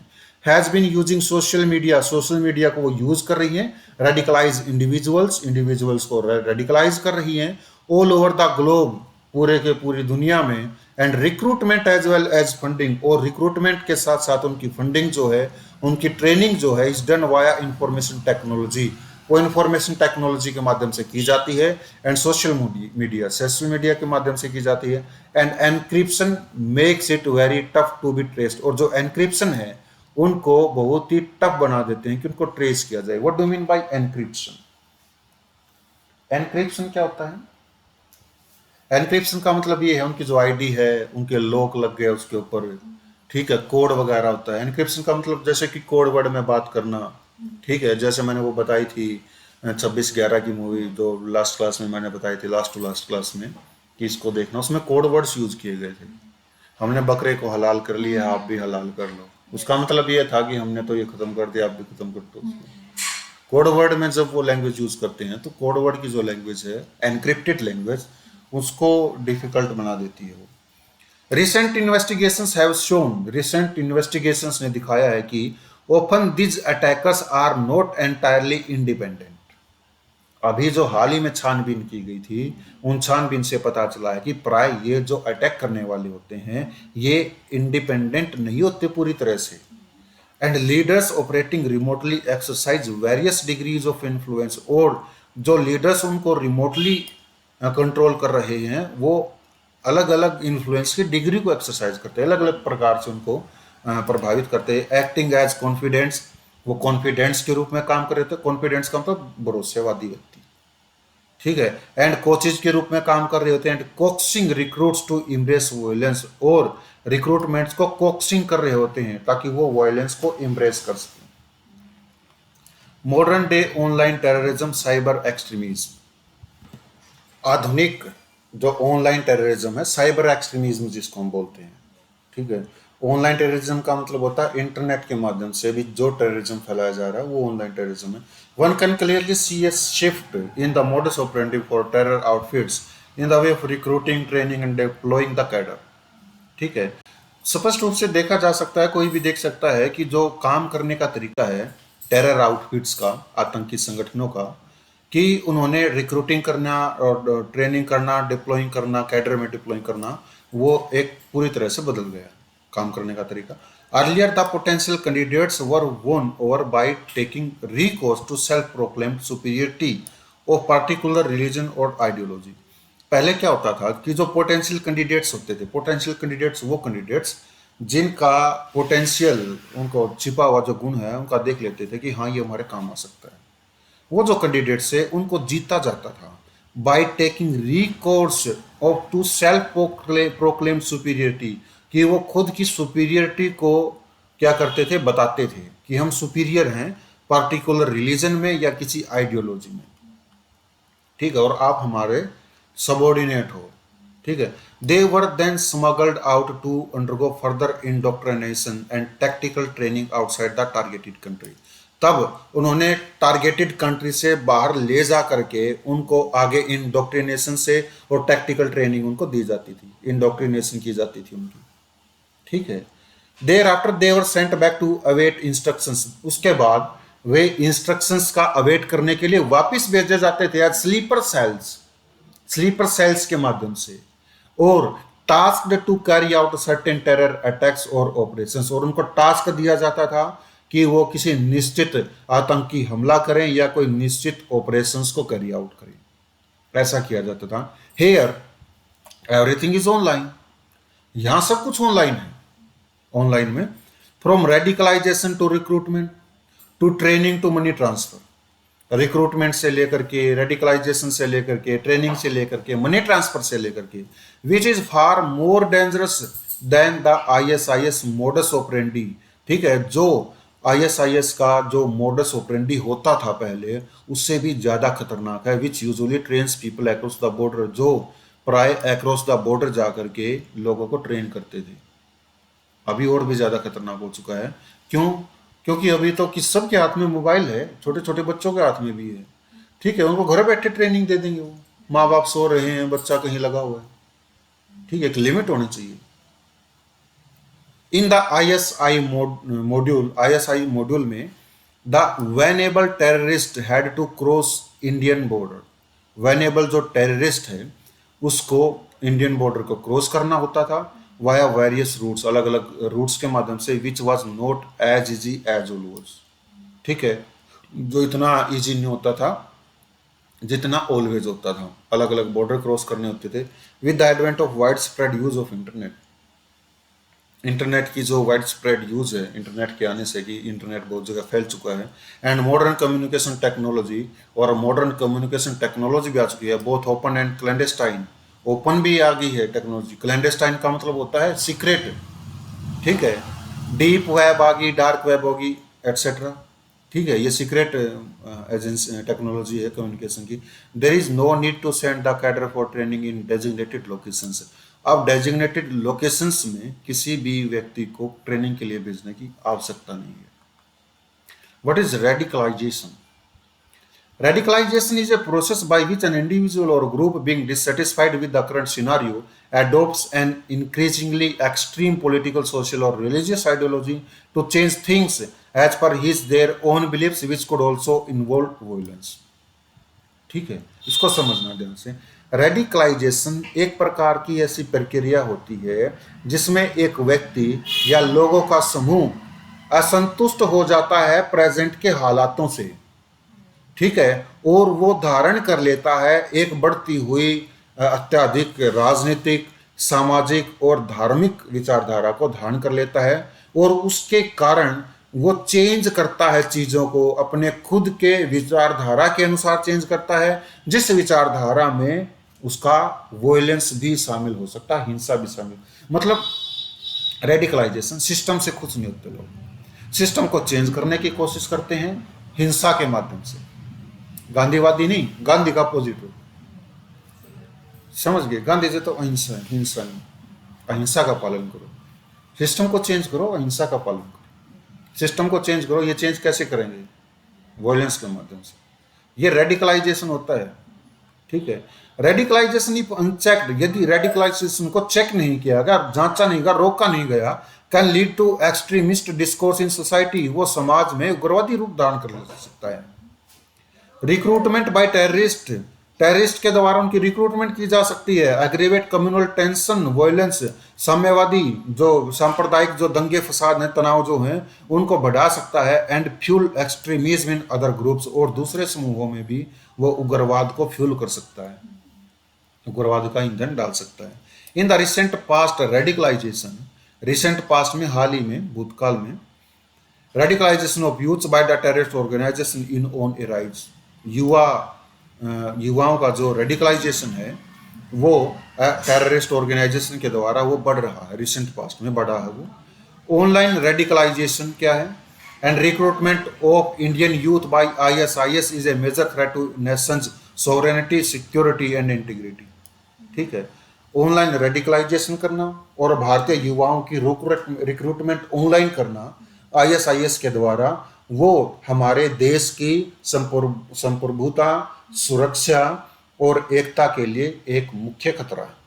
has been using social media को वो यूज कर रही है, रेडिकलाइज इंडिविजुअल्स को रेडिकलाइज कर रही हैं ऑल ओवर द ग्लोब, पूरे के पूरी दुनिया में, and recruitment as well as funding, और रिक्रूटमेंट के साथ साथ उनकी फंडिंग जो है, उनकी ट्रेनिंग जो है, is done via information technology, वो इंफॉर्मेशन टेक्नोलॉजी के माध्यम से की जाती है, एंड सोशल मीडिया के माध्यम से की जाती है, and encryption makes it very tough to be traced, और जो एनक्रिप्शन है उनको बहुत ही टफ बना देते हैं कि उनको ट्रेस किया जाए। What do mean by encryption? Encryption क्या होता है? एनक्रिप्शन का मतलब ये है उनकी जो आईडी है, उनके लॉक लग गए उसके ऊपर, ठीक है, कोड वगैरह होता है। एनक्रिप्शन का मतलब जैसे कि कोड वर्ड में बात करना, ठीक है, जैसे मैंने वो बताई थी 26/11 की मूवी, जो लास्ट क्लास में मैंने बताई थी, लास्ट टू लास्ट क्लास में, कि इसको देखना, उसमें कोड वर्ड्स यूज किए गए थे। हमने बकरे को हलाल कर लिया, आप भी हलाल कर लो, उसका मतलब ये था कि हमने तो ये खत्म कर दिया, आप भी खत्म कर दो। कोड वर्ड में जब वो लैंग्वेज यूज करते हैं तो कोड वर्ड की जो लैंग्वेज है, एनक्रिप्टेड लैंग्वेज, उसको डिफिकल्ट बना देती है वो। रिसेंट इन्वेस्टिगेशंस ने दिखाया है कि often these attackers are not entirely independent। अभी जो हाल ही में छानबीन की गई थी, उन छानबीन से पता चला है कि प्राय ये जो अटैक करने वाले होते हैं ये इंडिपेंडेंट नहीं होते पूरी तरह से, and leaders operating remotely exercise various degrees of influence, और जो लीडर्स उनको रिमोटली कंट्रोल कर रहे हैं वो अलग अलग इन्फ्लुएंस की डिग्री को एक्सरसाइज करते हैं, अलग अलग प्रकार से उनको प्रभावित करते हैं। एक्टिंग एज कॉन्फिडेंस, वो कॉन्फिडेंस के रूप में काम कर रहे थे, कॉन्फिडेंस का मतलब भरोसेवादी व्यक्ति, ठीक है, एंड कोचेज के रूप में काम कर रहे होते हैं, and coaxing recruits to embrace violence, और रिक्रूटमेंट्स को कोक्सिंग कर रहे होते हैं ताकि वो वायलेंस को इम्ब्रेस कर सकें। Modern day online terrorism, cyber extremism, आधुनिक जो ऑनलाइन टेररिज्म है, साइबर एक्सट्रीमिज्म जिसको हम बोलते हैं, ठीक है। ऑनलाइन टेररिज्म का मतलब होता है इंटरनेट के माध्यम से भी जो टेररिज्म फैलाया जा रहा है वो ऑनलाइन टेररिज्म है। One can clearly see A shift in the modus operandi for terror outfits in the way of recruiting, training and deploying the cadre, ठीक है। स्पष्ट रूप से देखा जा सकता है, कोई भी देख सकता है कि जो काम करने का तरीका है टेरर आउटफिट्स का, आतंकी संगठनों का, कि उन्होंने रिक्रूटिंग करना और ट्रेनिंग करना, डिप्लॉइंग करना, कैडर में डिप्लॉइंग करना, वो एक पूरी तरह से बदल गया काम करने का तरीका। Earlier the potential candidates were won over by taking recourse to self proclaimed superiority of particular religion और आइडियोलॉजी। पहले क्या होता था कि जो पोटेंशियल कैंडिडेट्स होते थे, पोटेंशियल कैंडिडेट्स वो कैंडिडेट्स जिनका पोटेंशियल, उनको छिपा हुआ जो गुण है उनका देख लेते थे कि हाँ ये हमारे काम आ सकता है, वो जो कैंडिडेट्स है उनको जीता जाता था by taking recourse of to self proclaimed superiority, कि वो खुद की सुपीरियरिटी को क्या करते थे, बताते थे कि हम सुपीरियर हैं पार्टिकुलर रिलीजन में या किसी आइडियोलॉजी में, ठीक है, और आप हमारे सबऑर्डिनेट हो, ठीक है। They were then smuggled out to undergo further indoctrination and tactical training outside the targeted country. तब उन्होंने टारगेटेड कंट्री से बाहर ले जा करके उनको आगे इंडोक्ट्रिनेशन से और टैक्टिकल ट्रेनिंग उनको दी जाती थी, इंडोक्ट्रिनेशन की जाती थी उनकी, ठीक है। Thereafter they were sent back to await instructions, उसके बाद वे इंस्ट्रक्शंस का अवेट करने के लिए वापस भेजे जाते थे एज स्लीपर सेल्स के माध्यम से, और tasked to carry out certain terror attacks और ऑपरेशंस, और उनको टास्क दिया जाता था कि वो किसी निश्चित आतंकी हमला करें या कोई निश्चित ऑपरेशंस को कैरी आउट करें, ऐसा किया जाता था। हियर एवरीथिंग इज ऑनलाइन, यहां सब कुछ ऑनलाइन है। ऑनलाइन में from radicalization to recruitment to training to money transfer, recruitment से लेकर के, रेडिकलाइजेशन से लेकर के, ट्रेनिंग से लेकर के, मनी ट्रांसफर से लेकर के, which is far more dangerous than the ISIS modus operandi. ठीक है, जो आईएसआईएस का जो मोडस ऑपरेंडी होता था पहले, उससे भी ज्यादा खतरनाक है। विच usually trains people across the border, जो प्राय अक्रॉस द बॉर्डर जा करके लोगों को ट्रेन करते थे। अभी और भी ज्यादा खतरनाक हो चुका है। क्यों? क्योंकि अभी तो किस सबके हाथ में मोबाइल है, छोटे छोटे बच्चों के हाथ में भी है। ठीक है, उनको घर बैठे ट्रेनिंग दे देंगे, वो माँ बाप सो रहे हैं, बच्चा कहीं लगा हुआ है। ठीक है, एक लिमिट होनी चाहिए। इन द आईएसआई मॉड्यूल में the wannabe terrorist had to cross Indian border. Wannabe जो टेररिस्ट है उसको इंडियन बॉर्डर को क्रॉस करना होता था वाया वेरियस रूट्स, अलग अलग रूट्स के माध्यम से, which was not as easy as always. ठीक है, जो इतना इजी नहीं होता था जितना ऑलवेज होता था। अलग अलग बॉर्डर क्रॉस करने होते थे। With the advent of wide spread use of internet, internet की जो वाइड स्प्रेड यूज है, इंटरनेट के आने से कि इंटरनेट बहुत जगह फैल चुका है, एंड मॉडर्न कम्युनिकेशन टेक्नोलॉजी, और मॉडर्न कम्युनिकेशन टेक्नोलॉजी भी आ चुकी है, both open and clandestine. Open भी आ गई है टेक्नोलॉजी, क्लैंडेस्टाइन का मतलब होता है सीक्रेट। ठीक है, डीप वेब आ गई, डार्क वेब होगी, एटसेट्रा। ठीक है, ये सीक्रेट एजेंसी टेक्नोलॉजी है कम्युनिकेशन की। There is no need to send the cadre for training in designated locations. अब डेजिग्नेटेड लोकेशंस में किसी भी व्यक्ति को ट्रेनिंग के लिए भेजने की आवश्यकता नहीं है। What is radicalization? Radicalization is a process by which an individual or group being dissatisfied with the current scenario adopts an increasingly extreme political, social or religious ideology to change things as per their own beliefs, which could also involve violence. ठीक है, इसको समझना ध्यान से। Radicalisation एक प्रकार की ऐसी प्रक्रिया होती है जिसमें एक व्यक्ति या लोगों का समूह असंतुष्ट हो जाता है प्रेजेंट के हालातों से। ठीक है, और वो धारण कर लेता है एक बढ़ती हुई अत्यधिक राजनीतिक, सामाजिक और धार्मिक विचारधारा को धारण कर लेता है, और उसके कारण वो चेंज करता है चीजों को, अपने खुद के विचारधारा के अनुसार चेंज करता है, जिस विचारधारा में उसका वोयलेंस भी शामिल हो सकता है, हिंसा भी शामिल। मतलब रेडिकलाइजेशन सिस्टम से खुश नहीं होते लोग, सिस्टम को चेंज करने की कोशिश करते हैं हिंसा के माध्यम से। गांधीवादी नहीं, गांधी का अपोजिट हो, समझ गए? गांधी जी तो अहिंसा है, हिंसा नहीं। अहिंसा का पालन करो, सिस्टम को चेंज करो, अहिंसा का पालन करो। सिस्टम को चेंज करो, ये चेंज कैसे करेंगे? वॉयलेंस के माध्यम से। ये रेडिकलाइजेशन होता है। ठीक है, रेडिकलाइजेशन इफ अनचेक्ड, यदि रेडिकलाइजेशन को चेक नहीं किया गया, जांचा नहीं गया, रोका नहीं गया, can lead to extremist discourse in society, वो समाज में उग्रवादी रूप धारण कर सकता है। रिक्रूटमेंट बाय टेररिस्ट, टेररिस्ट के द्वारा उनकी रिक्रूटमेंट की जा सकती है। एग्रीवेट कम्युनल टेंशन, वॉयलेंस, साम्यवादी जो सांप्रदायिक जो दंगे फसाद हैं, तनाव जो हैं, उनको बढ़ा सकता है। And fuel extremism in other groups, और दूसरे समूहों में भी वो उग्रवाद को फ्यूल कर सकता है, उग्रवाद का ईंधन डाल सकता है। In the recent past radicalization, recent past में, हाल ही में, भूतकाल में, radicalization of youth by the terrorist organization in on arise, युवाओं का जो रेडिकलाइजेशन है वो टेररिस्ट ऑर्गेनाइजेशन के द्वारा वो बढ़ रहा है, रिसेंट पास्ट में बढ़ा है वो। ऑनलाइन रेडिकलाइजेशन क्या है? And recruitment of Indian youth by ISIS is a major threat to nation's sovereignty, security and integrity. ठीक है, ऑनलाइन रेडिकलाइजेशन करना और भारतीय युवाओं की रिक्रूटमेंट ऑनलाइन करना आईएसआईएस के द्वारा, वो हमारे देश की संप्रभुता, सुरक्षा और एकता के लिए एक मुख्य खतरा है।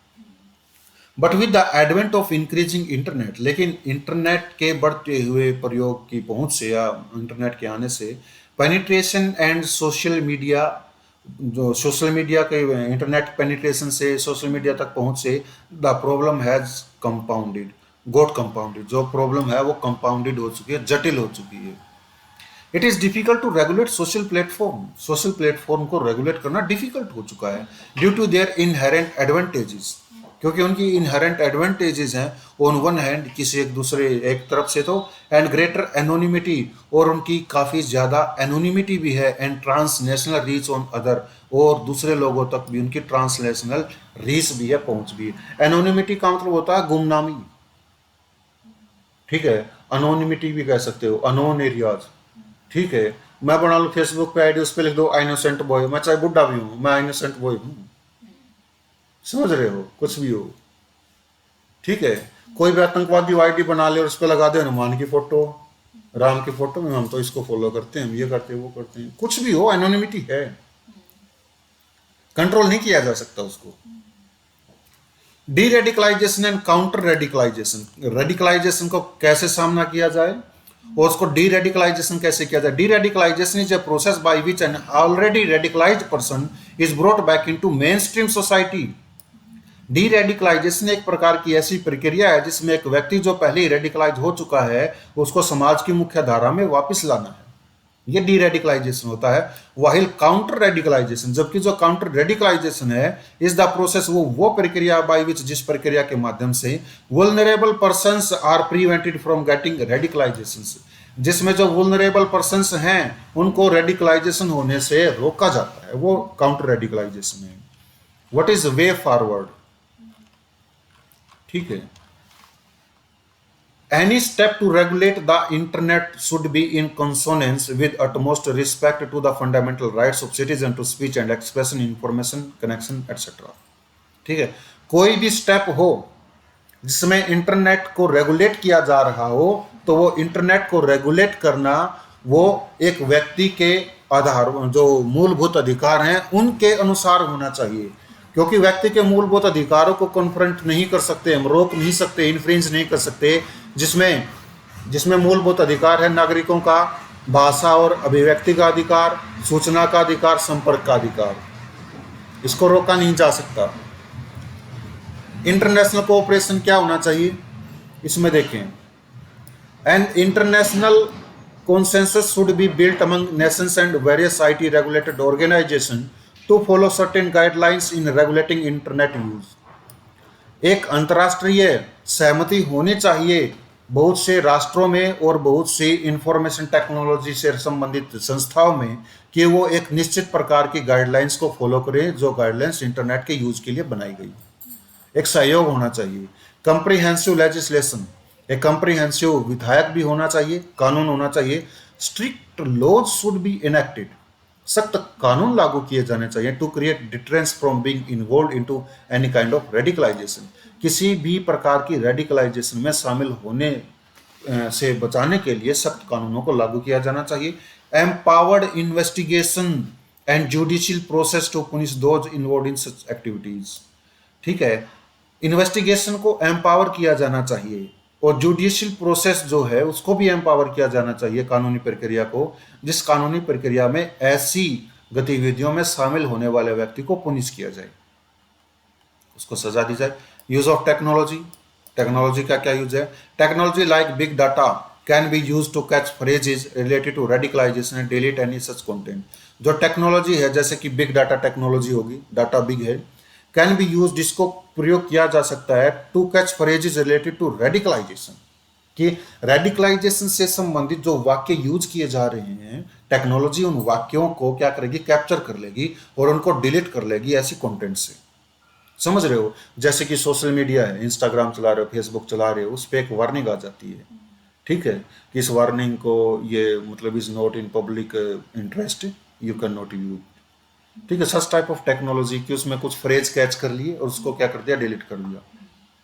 But with the advent of increasing internet, लेकिन इंटरनेट के बढ़ते हुए प्रयोग की पहुंच से या इंटरनेट के आने से, पेनिट्रेशन एंड सोशल मीडिया, जो सोशल मीडिया के इंटरनेट पेनिट्रेशन से, सोशल मीडिया तक पहुंच से, the problem has compounded, got compounded, जो प्रॉब्लम है वो कंपाउंडेड हो चुकी है, जटिल हो चुकी है। It is difficult to regulate social platform, social platform को रेगुलेट करना डिफिकल्ट हो चुका है, due to their inherent advantages, क्योंकि उनकी इनहेरेंट एडवांटेजेस हैं ऑन वन हैंड किसी एक दूसरे एक तरफ से तो, एंड ग्रेटर एनोनिमिटी, और उनकी काफ़ी ज़्यादा एनोनिमिटी भी है, and transnational reach on other, और दूसरे लोगों तक भी उनकी ट्रांसनेशनल रीच भी है, पहुंच भी है। एनोनिमिटी का मतलब होता है गुमनामी, ठीक है, अनोनिमिटी भी कह सकते हो, अनोन एरियाज, ठीक है। मैं बना लूँ फेसबुक पे आईडी, उस पर लिख दो इनोसेंट बॉय, मैं चाहे बुढ़ा भी हूँ, मैं इनोसेंट बॉय हूँ, समझ रहे हो, कुछ भी हो, ठीक है। कोई भी आतंकवादी आईडी बना ले और उस पर लगा दे हनुमान की फोटो, राम की फोटो में, हम तो इसको फॉलो करते हैं, हम ये करते हैं, वो करते हैं, कुछ भी हो, एनोनिमिटी है, कंट्रोल नहीं किया जा सकता उसको। Deradicalization and counter radicalization, radicalization को कैसे सामना किया जाए और उसको डी रेडिकलाइजेशन कैसे किया जाए। Deradicalization is a process by which an already radicalized person is brought back into mainstream society. Deradicalization एक प्रकार की ऐसी प्रक्रिया है जिसमें एक व्यक्ति जो पहले ही रेडिकलाइज हो चुका है उसको समाज की मुख्य धारा में वापस लाना है, ये डी रेडिकलाइजेशन होता है। वाहिल काउंटर रेडिकलाइजेशन, जबकि जो काउंटर रेडिकलाइजेशन है इज द प्रोसेस, वो प्रक्रिया बाय विच, जिस प्रक्रिया के माध्यम से vulnerable persons are prevented from getting radicalisation, जिसमें जो वुल्नरेबल पर्सन्स हैं उनको रेडिकलाइजेशन होने से रोका जाता है, वो काउंटर रेडिकलाइजेशन है। व्हाट इज वे फॉरवर्ड, ठीक है। Any step to regulate the internet should be in consonance with utmost respect to the fundamental rights of citizen to speech and expression, information, connection, etc. ठीक है, कोई भी step हो जिसमें internet को regulate किया जा रहा हो तो वो इंटरनेट को रेगुलेट करना वो एक व्यक्ति के आधार, जो मूलभूत अधिकार हैं उनके अनुसार होना चाहिए, क्योंकि व्यक्ति के मूलभूत अधिकारों को कन्फ्रंट नहीं कर सकते, हम रोक नहीं सकते, इन्फ्रिंज नहीं कर सकते, जिसमें मूलभूत अधिकार है नागरिकों का भाषा और अभिव्यक्ति का अधिकार, सूचना का अधिकार, संपर्क का अधिकार, इसको रोका नहीं जा सकता। इंटरनेशनल कोऑपरेशन क्या होना चाहिए इसमें देखें, and international consensus should be built among nations and various IT regulated organizations to follow certain guidelines in regulating internet use। एक अंतर्राष्ट्रीय सहमति होनी चाहिए बहुत से राष्ट्रों में और बहुत सी इंफॉर्मेशन टेक्नोलॉजी से संबंधित संस्थाओं में कि वो एक निश्चित प्रकार की गाइडलाइंस को फॉलो करें जो गाइडलाइंस इंटरनेट के यूज के लिए बनाई गई। एक सहयोग होना चाहिए, कंप्रीहेंसिव लेजिस्लेशन, एक कंप्रीहेंसिव विधायक भी होना चाहिए, कानून होना चाहिए। Strict laws should be enacted, सख्त कानून लागू किए जाने चाहिए to create deterrence from being involve into any kind of radicalization, किसी भी प्रकार की रेडिकलाइजेशन में शामिल होने से बचाने के लिए सख्त कानूनों को लागू किया जाना चाहिए। Empowered investigation and judicial process to punish those involve in such activities, ठीक है, इन्वेस्टिगेशन को एम्पावर किया जाना चाहिए और जुडिशियल प्रोसेस जो है उसको भी एम्पावर किया जाना चाहिए, कानूनी प्रक्रिया को, जिस कानूनी प्रक्रिया में ऐसी गतिविधियों में शामिल होने वाले व्यक्ति को पुनिश किया जाए, उसको सजा दी जाए। यूज ऑफ टेक्नोलॉजी, टेक्नोलॉजी का क्या यूज है, technology like big data can be use to catch phrases related to radicalization and delete any such content. जो टेक्नोलॉजी है जैसे कि बिग डाटा टेक्नोलॉजी होगी, डाटा बिग है, कैन बी यूज, जिसको प्रयोग किया जा सकता है to catch phrases related to radicalization, कि रेडिकलाइजेशन से संबंधित जो वाक्य यूज किए जा रहे हैं टेक्नोलॉजी उन वाक्यों को क्या करेगी, कैप्चर कर लेगी और उनको डिलीट कर लेगी ऐसी कंटेंट से, समझ रहे हो। जैसे कि सोशल मीडिया है, इंस्टाग्राम चला रहे हो, फेसबुक चला रहे हो, उस पर एक वार्निंग आ जाती है, ठीक है, कि इस वार्निंग को ये मतलब is not in public interest, you can not use, ठीक है, सच टाइप ऑफ टेक्नोलॉजी कि उसमें कुछ फ्रेज कैच कर लिए और उसको क्या कर दिया, डिलीट कर दिया,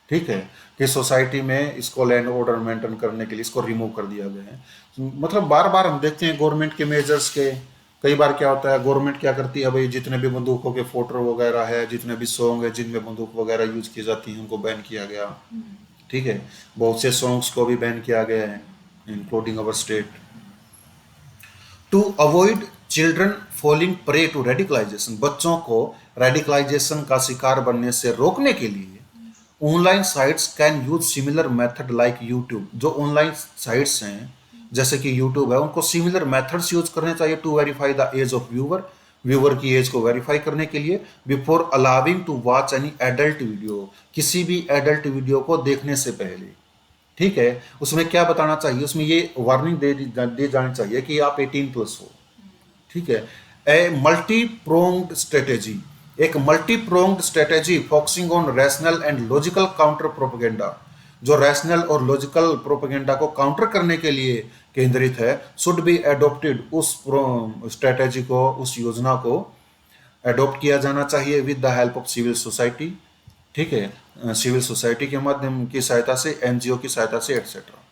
ठीक है, कि सोसाइटी में इसको लैंड ऑर्डर मेंटेन करने के लिए इसको रिमूव कर दिया गया है। मतलब बार बार हम देखते हैं गवर्नमेंट के मेजर्स के, कई बार क्या होता है गवर्नमेंट क्या करती है, भाई जितने भी बंदूकों के फोटो वगैरह है, जितने भी सॉन्ग है जिनमें बंदूक वगैरह यूज की जाती है उनको बैन किया गया, ठीक है, बहुत से सॉन्ग्स को भी बैन किया गया है including our state. To avoid children falling prey to radicalization, बच्चों को रेडिकलाइजेशन का शिकार बनने से रोकने के लिए online sites can use similar method like YouTube, जो ऑनलाइन साइट्स हैं जैसे कि यूट्यूब है उनको सिमिलर मेथड्स यूज करने चाहिए to verify the age of viewer, viewer की एज को वेरीफाई करने के लिए before allowing to watch any adult video, किसी भी एडल्ट वीडियो को देखने से पहले। ठीक है, उसमें क्या बताना चाहिए, उसमें ये वार्निंग दे जानी चाहिए कि आप 18+ हो। ठीक है, ए मल्टी प्रोंग्ड स्ट्रेटेजी, एक multi pronged strategy focusing on rational and logical counter propaganda, जो रैशनल और लॉजिकल प्रोपेगेंडा को काउंटर करने के लिए केंद्रित है, शुड बी एडोप्टेड, उस स्ट्रेटेजी को, उस योजना को एडॉप्ट किया जाना चाहिए with the help of civil society. ठीक है, सिविल सोसाइटी के माध्यम की सहायता से, एनजीओ की सहायता से, etcetera.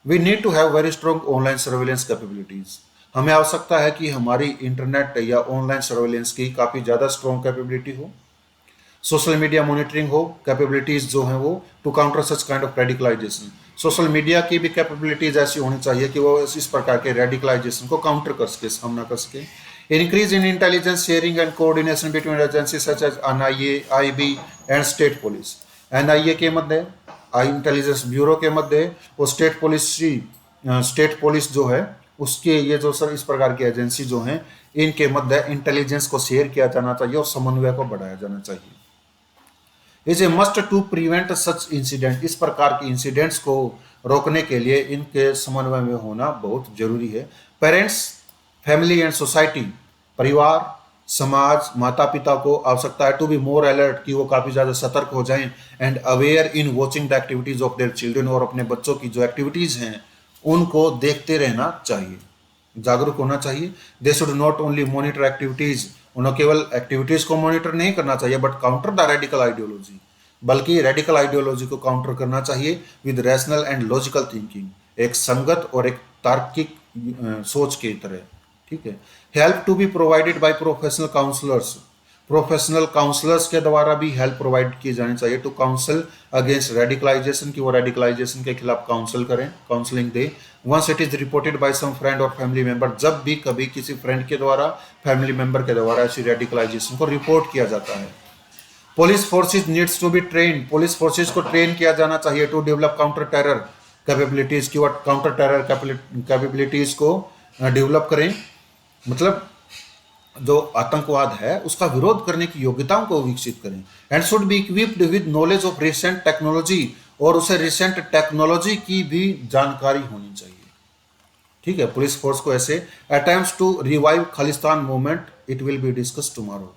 We need to have very strong online surveillance capabilities, हमें आवश्यकता है कि हमारी इंटरनेट या ऑनलाइन सर्वेलेंस की काफ़ी ज़्यादा स्ट्रॉन्ग कैपेबिलिटी हो, सोशल मीडिया मॉनिटरिंग हो, कैपेबिलिटीज जो हैं वो, to counter such kind of radicalization, social media की भी कैपेबिलिटीज ऐसी होनी चाहिए कि वो इस प्रकार के रेडिकलाइजेशन को काउंटर कर सके, सामना कर सके। Increase in intelligence sharing and coordination between agency such as NIA, IB and state police, NIA के मध्य, इंटेलिजेंस ब्यूरो के मध्य, और स्टेट पुलिस जो है उसके, ये जो सर इस प्रकार की एजेंसी जो हैं इनके मध्य इंटेलिजेंस को शेयर किया जाना चाहिए और समन्वय को बढ़ाया जाना चाहिए। Is a must to prevent such incident, इस प्रकार के इंसिडेंट्स को रोकने के लिए इनके समन्वय में होना बहुत जरूरी है। पेरेंट्स, फैमिली एंड सोसाइटी, परिवार, समाज, माता पिता को आवश्यकता है टू बी मोर अलर्ट, कि वो काफ़ी ज़्यादा सतर्क हो जाएं, and aware in watching the activities of their children, और अपने बच्चों की जो एक्टिविटीज़ हैं उनको देखते रहना चाहिए, जागरूक होना चाहिए। They should not only monitor activities, उन्हें केवल एक्टिविटीज़ को मॉनिटर नहीं करना चाहिए, but counter the radical ideology, बल्कि रेडिकल आइडियोलॉजी को काउंटर करना चाहिए with rational and logical thinking, एक संगत और एक तार्किक सोच की तरह। ठीक है, help to be provided by professional counsellors, professional counsellors के द्वारा भी हेल्प प्रोवाइड की जानी चाहिए टू काउंसिल अगेंस्ट रेडिकलाइजेशन, की वो रेडिकलाइजेशन के खिलाफ काउंसिल करें, काउंसलिंग दे। Once it is reported by some friend और फैमिली मेंबर, जब भी कभी किसी फ्रेंड के द्वारा, फैमिली मेंबर के द्वारा ऐसी रेडिकलाइजेशन को रिपोर्ट किया जाता है। Police forces needs to be train, police forces को ट्रेन किया जाना चाहिए to develop counter terror capabilities, की वो काउंटर टेरर कैपेबिलिटीज को डेवलप करें, मतलब जो आतंकवाद है उसका विरोध करने की योग्यताओं को विकसित करें। And should be equipped with knowledge of recent technology, और उसे रिसेंट टेक्नोलॉजी की भी जानकारी होनी चाहिए। ठीक है, पुलिस फोर्स को ऐसे attempts to revive Khalistan movement, it will be discuss tomorrow.